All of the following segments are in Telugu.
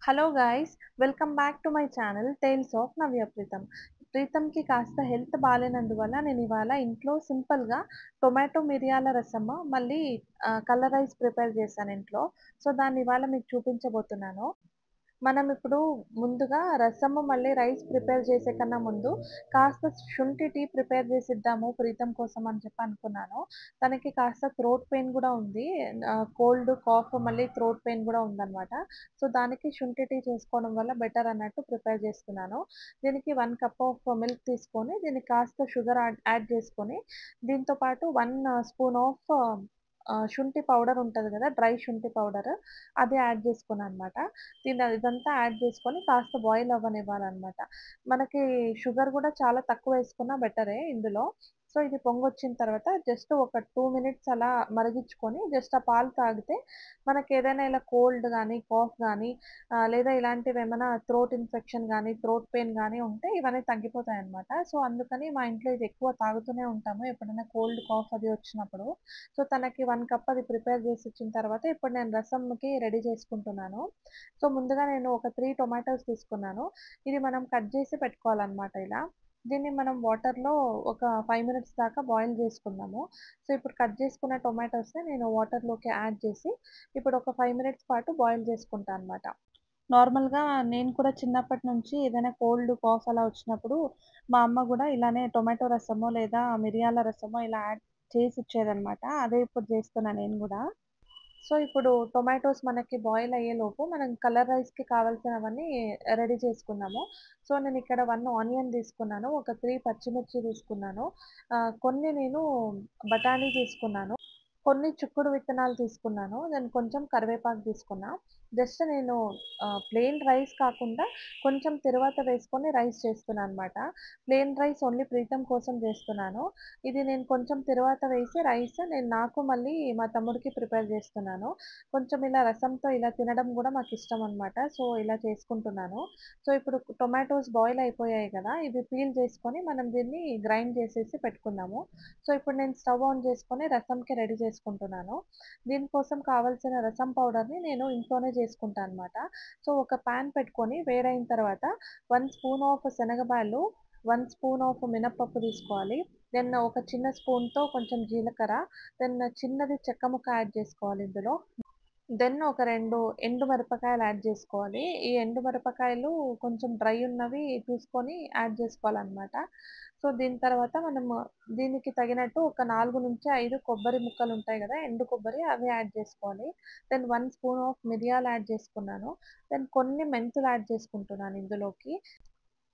Hello guys, welcome back to my channel tales of Navya Preetham. ప్రీతంకి కాస్త హెల్త్ బాలేనందువల్ల నేను ఇవాళ ఇంట్లో సింపుల్గా టొమాటో మిరియాల రసము మళ్ళీ కలర్ రైస్ ప్రిపేర్ చేశాను ఇంట్లో. సో దాన్ని ఇవాళ మీకు చూపించబోతున్నాను. మనం ఇప్పుడు ముందుగా రసము మళ్ళీ రైస్ ప్రిపేర్ చేసే కన్నా ముందు కాస్త శుంఠి టీ ప్రిపేర్ చేసిద్దాము ప్రీతం కోసం అని చెప్పి అనుకున్నాను. తనకి కాస్త థ్రోట్ పెయిన్ కూడా ఉంది. కోల్డ్, కాఫ్ మళ్ళీ థ్రోట్ పెయిన్ కూడా ఉందనమాట. సో దానికి శుంఠి టీ చేసుకోవడం వల్ల బెటర్ అన్నట్టు ప్రిపేర్ చేస్తున్నాను. దీనికి 1 కప్ ఆఫ్ మిల్క్ తీసుకొని దీనికి కాస్త షుగర్ యాడ్ చేసుకొని దీంతో పాటు 1 స్పూన్ ఆఫ్ శుంఠి పౌడర్ ఉంటది కదా! డ్రై శుంఠి పౌడర్ అది యాడ్ చేసుకున్నాననమాట. ఇదంతా యాడ్ చేసుకొని కాస్త బాయిల్ అవ్వనివ్వాలనమాట. మనకి షుగర్ గూడా చాలా తక్కువేసుకున్నా బెటరే ఇందులో. సో, ఇది పొంగొచ్చిన తర్వాత జస్ట్ ఒక 2 మినిట్స్ అలా మరిగిచ్చుకొని జస్ట్ ఆ పాలు తాగితే మనకేదైనా ఇలా కోల్డ్ గానీ, కాఫ్ గానీ లేదా ఇలాంటివేమన్నా థ్రోట్ ఇన్ఫెక్షన్ గానీ, థ్రోట్ పెయిన్ గానీ ఉంటే ఇవన్నీ తగ్గిపోతాయనమాట. సో, అందుకని మా ఇంట్లో ఇది ఎక్కువ తాగుతూనే ఉంటాము ఎప్పుడైనా కోల్డ్, కాఫ్ అది వచ్చినప్పుడు. సో, తనకి 1 కప్ అది ప్రిపేర్ చేసిచ్చిన తర్వాత ఇప్పుడు నేను రసంకి రెడీ చేసుకుంటున్నాను. సో, ముందుగా నేను ఒక 3 టొమాటోస్ తీసుకున్నాను. ఇది మనం కట్ జేసి పెట్టుకోవాలనమాట ఇలా. దీన్ని మనం వాటర్‌లో ఒక 5 మినిట్స్ దాకా బాయిల్ చేసుకుందాము. సో, ఇప్పుడు కట్ చేసుకున్న టొమాటోస్‌ని నేను వాటర్‌లోకి యాడ్ చేసి, ఇప్పుడు ఒక 5 మినిట్స్ పాటు బాయిల్ చేసుకుంటా అనమాట. నార్మల్‌గా నేను కూడా చిన్నప్పటి నుంచి ఏదైనా కోల్డ్, కాఫ్ అలా వచ్చినప్పుడు మా అమ్మ గూడా ఇలానే టొమాటో రసమో లేదా మిరియాల రసమో ఇలా యాడ్ చేసిచ్చేదనమాట. అదే ఇప్పుడు చేస్తున్నా నేను గూడా. సో, ఇప్పుడు టొమాటోస్ మనకి బాయిల్ అయ్యేలోపు మనం కలర్ రైస్‌కి కావాల్సినవన్నీ రెడీ చేసుకుందాము. సో, నేనిక్కడ 1 ఆనియన్ తీసుకున్నాను. ఒక 3 పచ్చిమిర్చి తీసుకున్నాను. కొన్ని నేను బఠానీ తీసుకున్నాను. కొన్ని చిక్కుడు విత్తనాలు తీసుకున్నాను. దెన్ కొంచెం కరివేపాకు తీసుకున్నా. జస్ట్ నేను ప్లెయిన్ రైస్ కాకుండా కొంచెం తిరువాత వేసుకొని రైస్ చేస్తున్నాననమాట. ప్లెయిన్ రైస్ ఓన్లీ ప్రీతం కోసం చేస్తున్నాను. ఇది నేను కొంచెం తిరువాత వేసి రైస్ నేను నాకు మళ్ళీ మా తమ్ముడికి ప్రిపేర్ చేస్తున్నాను. కొంచెం ఇలా రసంతో ఇలా తినడం గూడా మాకిష్టమనమాట. సో, ఇలా చేసుకుంటున్నాను. సో, ఇప్పుడు టొమాటోస్ బాయిల్ అయిపోయాయి గదా! ఇవి పీల్ చేసుకొని మనం దీన్ని గ్రైండ్ చేసేసి పెట్టుకుందాము. సో, ఇప్పుడు నేను స్టవ్ ఆన్ చేసుకొని రసంకి రెడీ చేసుకుంటున్నాను. దీనికోసం కావాల్సిన రసం పౌడర్‌ని నేను ఇంట్లోనే చేసుకుంటా అనమాట. సో, ఒక పాన్ పెట్టుకొని వేడైన తర్వాత 1 స్పూన్ ఆఫ్ శనగబాయలు, 1 స్పూన్ ఆఫ్ మినపప్పు తీసుకోవాలి. దెన్ ఒక చిన్న స్పూన్‌తో కొంచెం జీలకర్ర, దెన్ చిన్నది చెక్క ముక్క యాడ్ చేసుకోవాలి ఇందులో. దెన్ ఒక 2 ఎండు మిరపకాయలు యాడ్ జేసుకోవాలి. ఈ ఎండు మిరపకాయలు కొంచెం డ్రై ఉన్నవి చూసుకొని యాడ్ జేసుకోవాలనమాట. సో, దీని తర్వాత మనము దీనికి తగినట్టు ఒక 4-5 కొబ్బరి ముక్కలుంటాయి గదా! ఎండు కొబ్బరి అవి యాడ్ జేసుకోవాలి. దెన్ 1 స్పూన్ ఆఫ్ మిరియాలు యాడ్ చేసుకున్నాను. దెన్ కొన్ని మెంతులు యాడ్ చేసుకుంటున్నాను ఇందులోకి.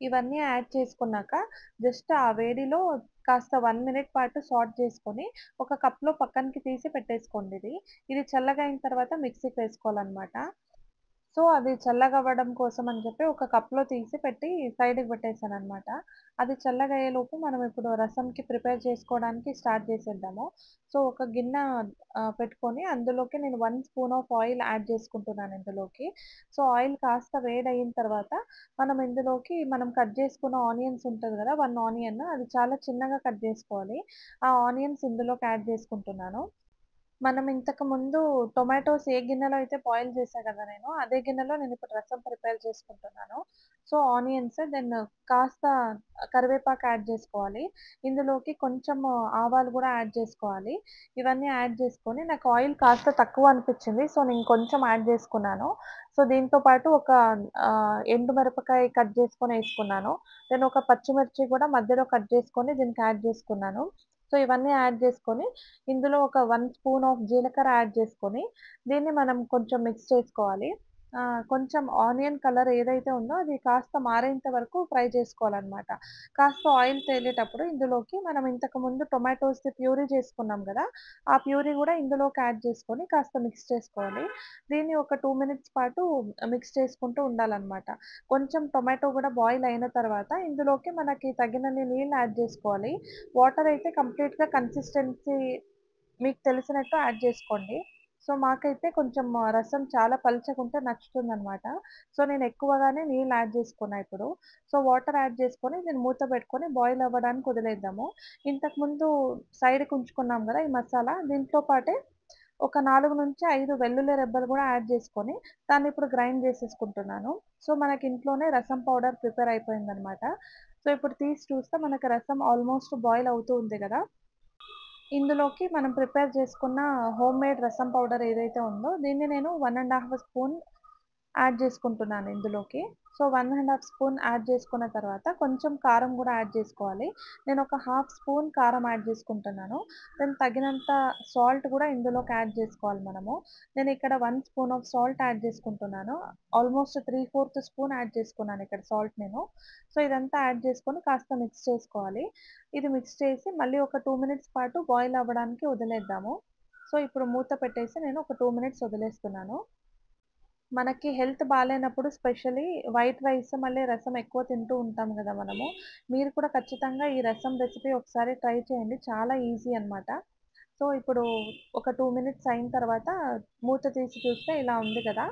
ఇవన్నీ యాడ్ చేసుకున్నాక జస్ట్ ఆ వేడిలో కాస్త 1 మినిట్ పాటు సాట్ చేసుకొని ఒక కప్‌లో పక్కనకి తీసి పెట్టేసుకోండిది. ఇది చల్లగయిన తర్వాత మిక్సీకి వేసుకోవాలనమాట. సో, అది చల్లగవ్వడం కోసం అని చెప్పి ఒక కప్‌లో తీసి పెట్టి సైడ్‌కి పెట్టేసాననమాట. అది చల్లగయ్యేలోపు మనం ఇప్పుడు రసంకి ప్రిపేర్ చేసుకోవడానికి స్టార్ట్ చేసేద్దాము. సో, ఒక గిన్నె పెట్టుకొని అందులోకి నేను 1 స్పూన్ ఆఫ్ ఆయిల్ యాడ్ చేసుకుంటున్నాను ఇందులోకి. సో, ఆయిల్ కాస్త వేడయిన తర్వాత మనం కట్ చేసుకున్న ఆనియన్స్ ఉంటది గదా! 1 ఆనియన్ అది చాలా చిన్నగా కట్ జేసుకోవాలి. ఆ ఆనియన్స్ ఇందులోకి యాడ్ చేసుకుంటున్నాను. మనం ఇంతకుముందు టొమాటోస్ ఏ గిన్నెలో అయితే బాయిల్ చేశా కదా నేను, అదే గిన్నెలో నేనిప్పుడు రసం ప్రిపేర్ చేసుకుంటున్నాను. సో, ఆనియన్స్ దెన్ కాస్త కరివేపాకు యాడ్ చేసుకోవాలి. ఇందులోకి కొంచెం ఆవాలు గూడా యాడ్ చేసుకోవాలి. ఇవన్నీ యాడ్ చేసుకొని నాకు ఆయిల్ కాస్త తక్కువ అనిపిచ్చింది. సో, నేను కొంచెం యాడ్ చేసుకున్నాను. సో, దీంతో పాటు ఒక ఎండు మిరపకాయ కట్ చేసుకొనేసుకున్నాను. దెన్ ఒక పచ్చిమిర్చి కూడా మధ్యలో కట్ చేసుకొని దీనికి యాడ్ చేసుకున్నాను. సో, ఇవన్నీ యాడ్ చేసుకొని ఇందులో ఒక 1 స్పూన్ ఆఫ్ జీలకర్ర యాడ్ చేసుకొని, దీన్ని మనం కొంచెం మిక్స్ చేసుకోవాలి. కొంచెం ఆనియన్ కలర్ ఏదైతే ఉందో అది కాస్త మారేంత వరకు ఫ్రై చేసుకోవాలనమాట. కాస్త ఆయిల్ తేలేటప్పుడు ఇందులోకి మనం ఇంతకుముందు టొమాటోస్‌ది ప్యూరీ చేసుకున్నాం గదా! ఆ ప్యూరీ గూడా ఇందులోకి యాడ్ చేసుకొని కాస్త మిక్స్ చేసుకోవాలి. దీన్ని ఒక 2 మినిట్స్ పాటు మిక్స్ చేసుకుంటూ ఉండాలనమాట. కొంచెం టొమాటో గూడా బాయిల్ అయిన తర్వాత ఇందులోకి మనకి తగినన్ని నీళ్ళు యాడ్ జేసుకోవాలి. వాటర్ అయితే కంప్లీట్‌గా కన్సిస్టెన్సీ మీకు తెలిసినట్టు యాడ్ జేసుకోండి. సో, మాకైతే కొంచెం రసం చాలా పల్చగుంటే నచ్చుతుందనమాట. సో, నేను ఎక్కువగానే నీళ్ళు యాడ్ జేసుకున్నా ఇప్పుడు. సో, వాటర్ యాడ్ జేసుకొని దీన్ని మూత పెట్టుకొని బాయిల్ అవ్వడానికి వదిలేద్దాము. ఇంతకుముందు సైడ్‌కి ఉంచుకున్నాం గదా! ఈ మసాలా దీంతో పాటే ఒక 4-5 వెల్లుల్లి రెబ్బలు గూడా యాడ్ జేసుకొని, దాన్ని ఇప్పుడు గ్రైండ్ జేసేసుకుంటున్నాను. సో, మనకి ఇంట్లోనే రసం పౌడర్ ప్రిపేర్ అయిపోయిందనమాట. సో, ఇప్పుడు తీసి చూస్తే మనకి రసం ఆల్మోస్ట్ బాయిల్ అవుతూ ఉంది గదా! ఇందులోకి మనం ప్రిపేర్ చేసుకున్న హోమ్‌మేడ్ రసం పౌడర్ ఏదైతే ఉందో, దీన్ని నేను 1 ½ స్పూన్ యాడ్ చేసుకుంటున్నాను ఇందులోకి. సో, 1 ½ స్పూన్ యాడ్ చేసుకున్న తర్వాత కొంచెం కారం గూడా యాడ్ చేసుకోవాలి. నేనొక హాఫ్ స్పూన్ కారం యాడ్ చేసుకుంటున్నాను. దెన్ తగినంత సాల్ట్ గూడా ఇందులోకి యాడ్ చేసుకోవాలి మనము. నేనిక్కడ 1 స్పూన్ ఆఫ్ సాల్ట్ యాడ్ చేసుకుంటున్నాను. ఆల్మోస్ట్ 3/4 స్పూన్ యాడ్ చేసుకున్నాను ఇక్కడ సాల్ట్ నేను. సో, ఇదంతా యాడ్ చేసుకొని కాస్త మిక్స్ చేసుకోవాలి. ఇది మిక్స్ చేసి మళ్ళీ ఒక 2 మినిట్స్ పాటు బాయిల్ అవ్వడానికి వదిలేద్దాము. సో, ఇప్పుడు మూత పెట్టేసి నేను ఒక 2 మినిట్స్ వదిలేస్తున్నాను. మనకి హెల్త్ బాలేనప్పుడు స్పెషల్లీ వైట్ రైస్ మళ్ళీ రసం ఎక్కువ తింటూ ఉంటాం గదా మనము. మీరు కూడా ఖచ్చితంగా ఈ రసం రెసిపీ ఒకసారి ట్రై చేయండి. చాలా ఈజీ అనమాట. సో, ఇప్పుడు ఒక 2 మినిట్స్ అయిన తర్వాత మూత తీసి చూస్తే ఇలా ఉంది కదా!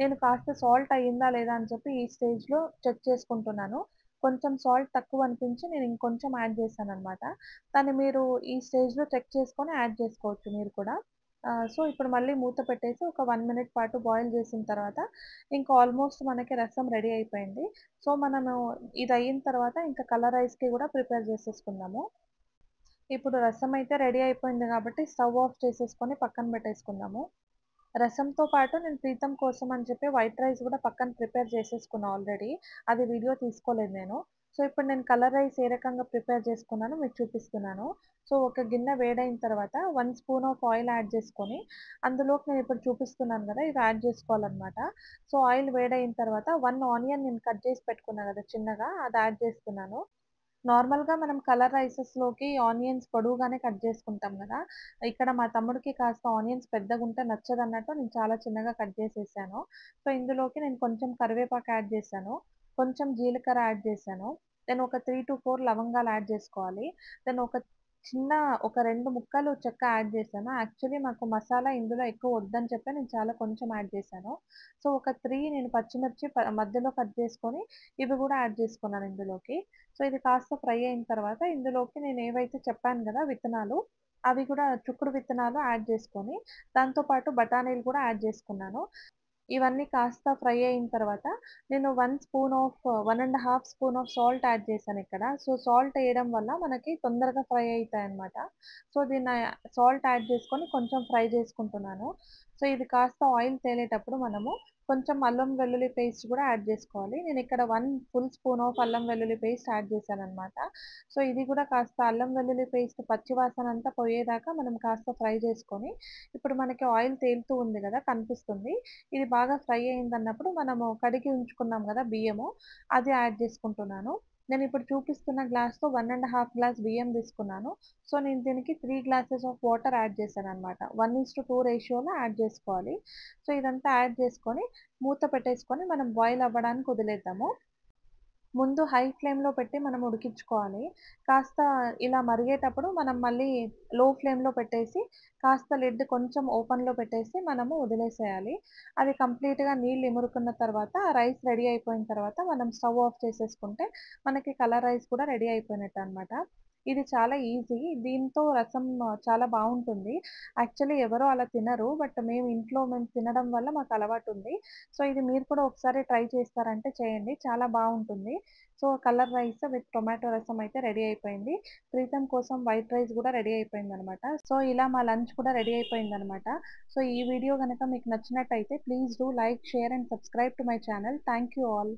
నేను కాస్త సాల్ట్ అయిందా లేదా అని చెప్పి ఈ స్టేజ్‌లో చెక్ చేసుకుంటున్నాను. కొంచెం సాల్ట్ తక్కువ అనిపించి నేను ఇంకొంచెం యాడ్ చేశాననమాట. దాన్ని మీరు ఈ స్టేజ్‌లో చెక్ చేసుకొని యాడ్ చేసుకోవచ్చు మీరు కూడా. సో, ఇప్పుడు మళ్ళీ మూత పెట్టేసి ఒక 1 మినిట్ పాటు బాయిల్ చేసిన తర్వాత ఇంకా ఆల్మోస్ట్ మనకి రసం రెడీ అయిపోయింది. సో, మనము ఇది అయిన తర్వాత ఇంకా కలర్ రైస్‌కి కూడా ప్రిపేర్ చేసేసుకుందాము. ఇప్పుడు రసం అయితే రెడీ అయిపోయింది కాబట్టి స్టవ్ ఆఫ్ చేసేసుకొని పక్కన పెట్టేసుకుందాము. రసంతో పాటు నేను ప్రీతం కోసం అని చెప్పి వైట్ రైస్ గూడా పక్కన ప్రిపేర్ చేసేసుకున్నా ఆల్రెడీ. అది వీడియో తీసుకోలేదు నేను. సో, ఇప్పుడు నేను కలర్ రైస్ ఏ రకంగా ప్రిపేర్ చేసుకున్నానో మీకు చూపిస్తున్నాను. సో, ఒక గిన్నె వేడైన తర్వాత 1 స్పూన్ ఆఫ్ ఆయిల్ యాడ్ చేసుకొని, అందులోకి నేను ఇప్పుడు చూపిస్తున్నాను గదా! ఇవి యాడ్ చేసుకోవాలనమాట. సో, ఆయిల్ వేడైన తర్వాత 1 ఆనియన్ నేను కట్ చేసి పెట్టుకున్నా గదా చిన్నగా, అది యాడ్ చేస్తున్నాను. నార్మల్‌గా మనం కలర్ రైసెస్‌లోకి ఆనియన్స్ పొడవుగానే కట్ చేసుకుంటాం గదా! ఇక్కడ మా తమ్ముడికి కాస్త ఆనియన్స్ పెద్దగుంటే నచ్చదన్నట్టు నేను చాలా చిన్నగా కట్ చేసేసాను. సో, ఇందులోకి నేను కొంచెం కరివేపాకు యాడ్ చేశాను. కొంచెం జీలకర్ర యాడ్ చేశాను. దెన్ ఒక 3-4 లవంగాలు యాడ్ చేసుకోవాలి. దెన్ ఒక 2 ముక్కలు చెక్క యాడ్ చేశాను. యాక్చువల్లీ మాకు మసాలా ఇందులో ఎక్కువ వద్దని చెప్పి నేను చాలా కొంచెం యాడ్ చేశాను. సో, ఒక 3 నేను పచ్చిమిర్చి మధ్యలో కట్ చేసుకొని ఇవి గూడా యాడ్ చేసుకున్నాను ఇందులోకి. సో, ఇది కాస్త ఫ్రై అయిన తర్వాత ఇందులోకి నేను ఏవైతే చెప్పాను గదా! విత్తనాలు, అవి కూడా చుక్కుడు విత్తనాలు యాడ్ చేసుకొని, దాంతో పాటు బఠానీలు కూడా యాడ్ చేసుకున్నాను. ఇవన్నీ కాస్త ఫ్రై అయిన తర్వాత నేను 1 ½ స్పూన్ ఆఫ్ సాల్ట్ యాడ్ చేశానిక్కడ. సో, సాల్ట్ ఎయడం వల్ల మనకి తొందరగా ఫ్రై అయితాయన్నమాట. సో, సాల్ట్ యాడ్ చేసుకొని కొంచెం ఫ్రై చేసుకుంటున్నాను. సో, ఇది కాస్త ఆయిల్ తేలేటప్పుడు మనము కొంచెం అల్లం వెల్లుల్లి పేస్ట్ కూడా యాడ్ చేసుకోవాలి. నేనిక్కడ 1 ఫుల్ స్పూన్ ఆఫ్ అల్లం వెల్లుల్లి పేస్ట్ యాడ్ చేశానన్నమాట. సో, ఇది కూడా కాస్త అల్లం వెల్లుల్లి పేస్ట్ పచ్చి వాసనంతా పోయేదాకా మనం కాస్త ఫ్రై చేసుకొని, ఇప్పుడు మనకి ఆయిల్ తేలుతూ ఉంది గదా! కనిపిస్తుంది. ఇది బాగా ఫ్రై అయిందన్నప్పుడు మనము కడిగి ఉంచుకున్నాం గదా బియ్యము, అది యాడ్ చేసుకుంటున్నాను. నేనిప్పుడు చూపిస్తున్న గ్లాస్‌తో 1 ½ గ్లాస్ బియ్యం తీసుకున్నాను. సో, నేను దీనికి 3 గ్లాసెస్ ఆఫ్ వాటర్ యాడ్ చేశాననమాట. 1:2 రేషియోలో యాడ్ చేసుకోవాలి. సో, ఇదంతా యాడ్ చేసుకొని, మూత పెట్టేసుకొని మనం బాయిల్ అవ్వడానికి వదిలేద్దాము. ముందు హై ఫ్లేమ్‌లో పెట్టి మనం ఉడికించుకోవాలి. కాస్త ఇలా మరిగేటప్పుడు మనం మళ్ళీ లో ఫ్లేమ్‌లో పెట్టేసి, కాస్త లిడ్ కొంచెం ఓపెన్‌లో పెట్టేసి మనము వదిలేసేయాలి. అది కంప్లీట్‌గా నీళ్ళు ఇమురుకున్న తర్వాత రైస్ రెడీ అయిపోయిన తర్వాత మనం స్టవ్ ఆఫ్ చేసేసుకుంటే, మనకి కలర్ రైస్ కూడా రెడీ అయిపోయినట్టనమాట. ఇది చాలా ఈజీ. దీంతో రసం చాలా బావుంటుంది. యాక్చువల్లీ ఎవరు అలా తినరు. బట్ మేము తినడం వల్ల మాకు అలవాటుంది. సో, ఇది మీరు కూడా ఒకసారి ట్రై చేస్తారంటే చేయండి. చాలా బావుంటుంది. So, colour rice with tomato రసం అయితే రెడీ అయిపోయింది. ప్రీతం కోసం వైట్ రైస్ గూడా రెడీ అయిపోయిందనమాట. సో, ఇలా మా లంచ్ కూడా రెడీ అయిపోయిందనమాట. సో, ఈ వీడియో గనక మీకు నచ్చినట్టయితే please do like, share and subscribe to my channel. Thank you all.